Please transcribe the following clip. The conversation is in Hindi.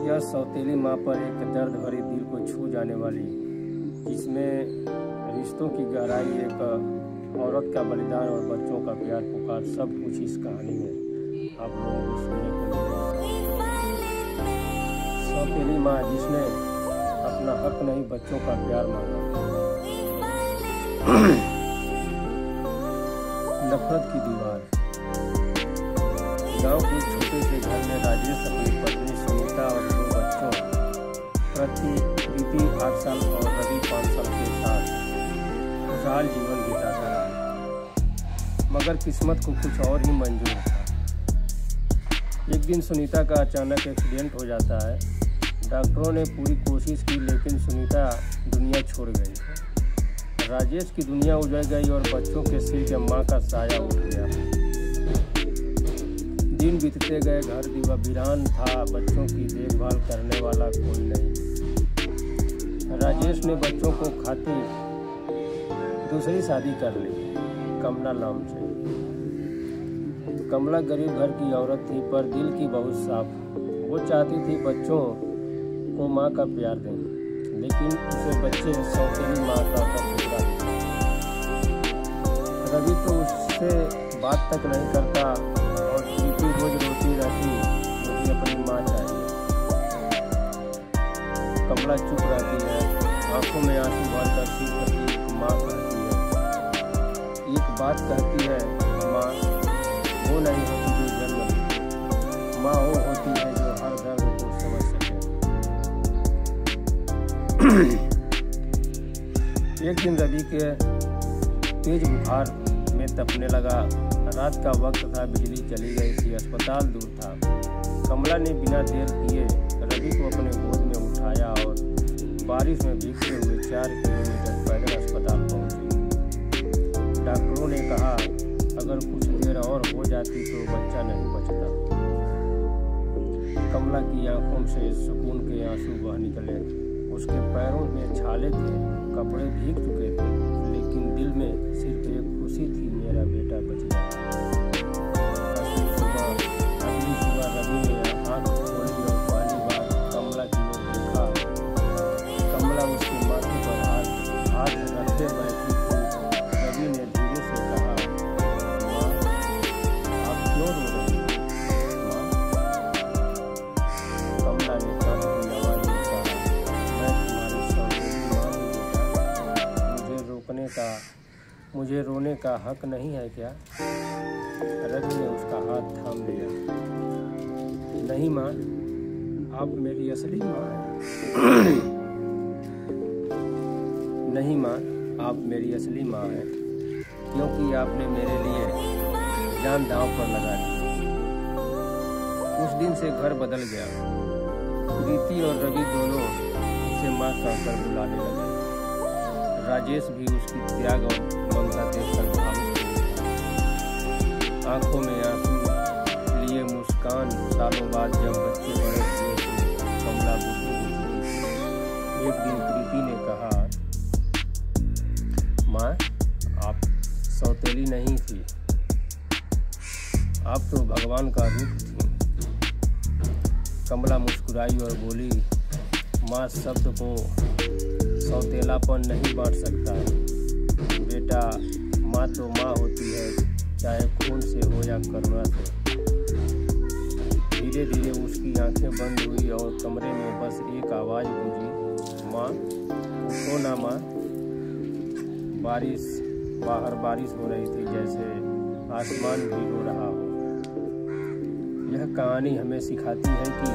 यह सौतेली माँ पर एक दर्द भरी दिल को छू जाने वाली, जिसमें रिश्तों की गहराई, एक औरत का बलिदान और बच्चों का प्यार पुकार सब कुछ इस कहानी में आप लोगों को सुनने को मिलेगा। सौतेली माँ जिसने अपना हक नहीं बच्चों का प्यार मांगा। नफरत की दीवार। गांव के छोटे से घर में राजेश अपनी पत्नी सुनीता और 2 बच्चों प्रीति 8 साल और रवि 5 साल के साथ खुशहाल जीवन बिताता रहा, मगर किस्मत को कुछ और ही मंजूर था। एक दिन सुनीता का अचानक एक्सीडेंट हो जाता है। डॉक्टरों ने पूरी कोशिश की, लेकिन सुनीता दुनिया छोड़ गई। राजेश की दुनिया उजड़ गई और बच्चों के सिर के माँ का साया उठ गया। दिन बीतते गए, घर दीवा वीरान था, बच्चों की देखभाल करने वाला कोई नहीं। राजेश ने बच्चों को खातिर दूसरी शादी कर ली, कमला नाम से। कमला गरीब घर की औरत थी, पर दिल की बहुत साफ। वो चाहती थी बच्चों को माँ का प्यार दें, लेकिन उसे बच्चे सौतेली माँ का टुकड़ा थे। रवि तो उससे बात तक नहीं करता और प्रीति रोज रोती रहती, मुझे अपनी माँ चाहिए। कमला चुप रहती है, आंखों में आंसू भरकर सिर पर एक माँ कहती है, एक बात कहती है, माँ वो नहीं होती जो जन्म देती, माँ वो होती है जो हर दर्द को समझ सके। एक दिन रवि के तेज बुखार में तपने लगा। रात का वक्त था, बिजली चली गई थी, अस्पताल दूर था। कमला ने बिना देर किए रवि को अपने गोद में उठाया और बारिश में भीगते हुए 4 किलोमीटर पैदल अस्पताल पहुंची। डॉक्टरों ने कहा अगर कुछ देर और हो जाती तो बच्चा नहीं बचता। कमला की आंखों से सुकून के आंसू बह निकले। उसके पैरों में छाले थे, कपड़े भीग चुके थे, लेकिन दिल में सिर्फ एक खुशी थी, मेरा बेटा बच गया। अगली सुबह रवि ने आँख खोली और पहली बार कमला की ओर देखा। कमला उसके माथे पर हाथ रखते बैठी थी। रवि ने धीरे से कहा, माँ आप क्यों रो रही हो? कमला ने कांपती आवाज में कहा, मैं तुम्हारी सौतेली माँ हूँ बेटा, मुझे रोने का हक नहीं है क्या? रवि ने उसका हाथ थाम लिया। नहीं माँ, आप मेरी असली माँ हैं। नहीं माँ, आप मेरी असली माँ हैं, क्योंकि आपने मेरे लिए जान दांव पर लगा दी। उस दिन से घर बदल गया। प्रीति और रवि दोनों उसे माँ कहकर बुलाने लगे। राजेश भी उसकी त्याग और ममता देखकर भावुक हो। आंखों में आंसू लिए मुस्कान। सालों बाद जब बच्चे बड़े हुए तो कमला बुद्धि हुई। एक दिन प्रीति ने कहा, माँ आप सौतेली नहीं थी, आप तो भगवान का रूप थी। कमला मुस्कुराई और बोली, माँ शब्द को सौतेलापन नहीं बांट सकता बेटा। माँ तो माँ होती है, चाहे खून से हो या करुणा से। धीरे धीरे उसकी आंखें बंद हुई और कमरे में बस एक आवाज़ गूंजी, माँ उठो ना माँ। बाहर बारिश हो रही थी, जैसे आसमान भी रो रहा हो। यह कहानी हमें सिखाती है कि